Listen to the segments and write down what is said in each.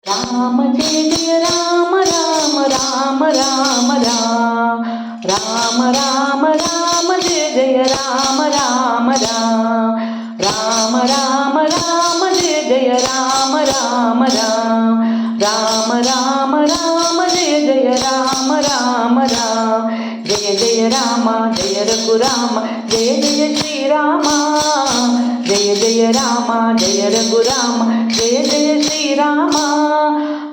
राम जय जय राम राम राम राम राम राम राम राम जय जय राम राम राम राम राम राम जय जय राम राम राम राम राम राम जय जय राम राम राम जय जय राम जय रघुराम जय जय श्री राम जय जय राम जय रघुराम जय जय श्री राम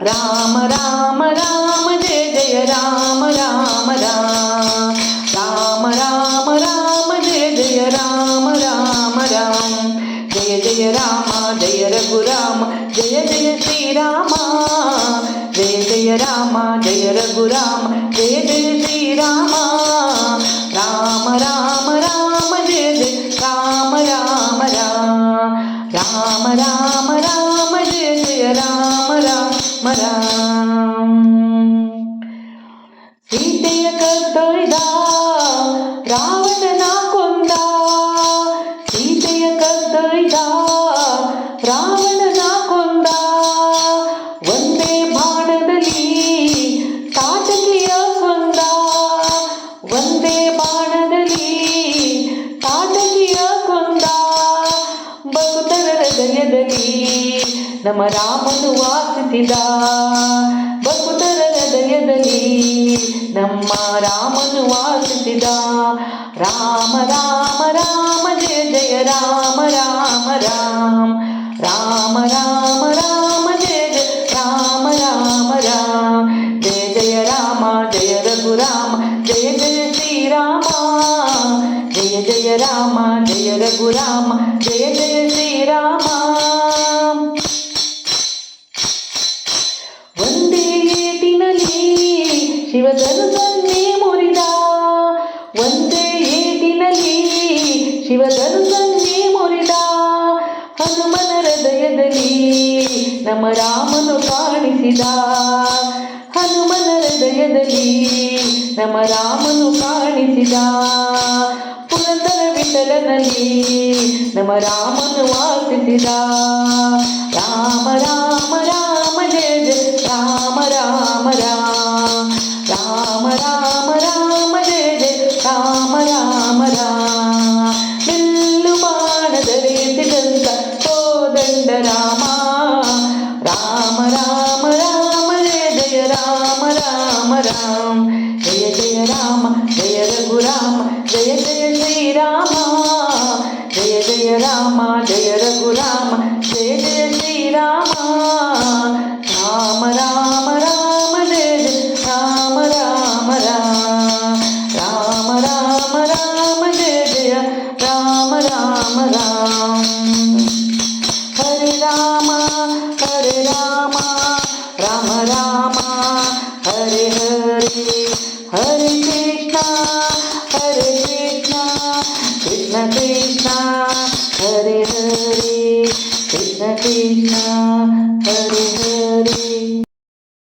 राम राम राम जय जय राम राम राम राम राम राम जय जय राम राम राम जय जय राम जय रघुराम जय जय श्री राम जय जय राम जय रघुराम जय जय श्री राम राम राम राम जय जय राम राम राम राम राम राम जय जय राम राम राम ಸೀತೆಯ ಕದ್ದೊಯ್ದ ರಾವಣನ ಕೊಂದ ಸೀತೆಯ ಕದ್ದೊಯ್ದ ರಾವಣನ ಕೊಂದ ಒಂದೇ ಬಾಣದಲ್ಲಿ ತಾಟಕಿಯ ಕೊಂದ ಒಂದೇ ಬಾಣದಲ್ಲಿ ತಾಟಕಿಯ ಕೊಂದ ಭಕ್ತರ ಹೃದಯದಲ್ಲಿ ನಮ್ಮ ರಾಮನು ವಾಸಿಸಿದ ಭಕ್ತರ ಹೃದಯದಲ್ಲಿ ನಮ್ಮ ರಾಮನು ವಾಸಿಸಿದ ರಾಮ ರಾಮ ರಾಮ ಜಯ ಜಯ ರಾಮ ರಾಮ ರಾಮ ರಾಮ ರಾಮ ರಾಮ ಜಯ ಜಯ ರಾಮ ರಾಮ ರಾಮ ಜಯ ಜಯ ರಾಮ ಜಯ ರಘುರಾಮ ಜಯ ಜಯ ಶ್ರೀರಾಮ ಜಯ ಜಯ ರಾಮ ಜಯ ರಘುರಾಮ ಜಯ ಜಯ ಶ್ರೀರಾಮ ಒಂದೇ ಏಟಿನಲ್ಲಿ ಶಿವಧನುಸನ್ನೇ ಮುರಿದ ಒಂದೇ ಏಟಿನಲ್ಲಿ ಶಿವಧನುಸನ್ನೇ ಮುರಿದ ಹನುಮನ ಹೃದಯದಲ್ಲಿ ನಮ್ಮ ರಾಮನು ಕಾಣಿಸಿದ ಹನುಮನ ಹೃದಯದಲ್ಲಿ ನಮ್ಮ ರಾಮನು ಕಾಣಿಸಿದ ಪುರಂದರ ವಿಠಲನಲ್ಲಿ ನಮ್ಮ ರಾಮನು ವಾಸಿಸಿದ ರಾಮ ರಾಮ ರಾಮ ಜಯ ಜಯ ರಾಮ ರಾಮ ರಾಮ ರಾಮ ರಾಮ ರಾಮ ಜಯ ಜಯ ರಾಮ ರಾಮ ರಾಮ ಬಿಲ್ಲು ಬಾಣಧರಿಸಿದಂತ ಕೋದಂಡ ರಾಮ ರಾಮ ರಾಮ ರಾಮ ಜಯ ಜಯ ರಾಮ ರಾಮ ರಾಮ ಜಯ ಜಯ ರಾಮ ಜಯ ರಘುರಾಮ ಜಯ ಜಯ ಶ್ರೀರಾಮ ಜಯ ಜಯ ರಾಮ ಜಯ ರಘುರಾಮ ಜಯ ಜಯ ಶ್ರೀರಾಮ ರಾಮ ರಾಮ ರಾಮ ಜಯ ಜಯ ರಾಮ ರಾಮ ರಾಮ ರಾಮ ರಾಮ ರಾಮ ಜಯ ಜಯ ರಾಮ ರಾಮ ರಾಮ ಹರೆ ರಾಮ ರಾಮ ರಾಮ ಹರೆ ಹರೆ ಹರೆ ಕೃಷ್ಣ ಕೃಷ್ಣ ಕೃಷ್ಣ ಹರೆ ಹರೆ ಕೃಷ್ಣ ಕೃಷ್ಣ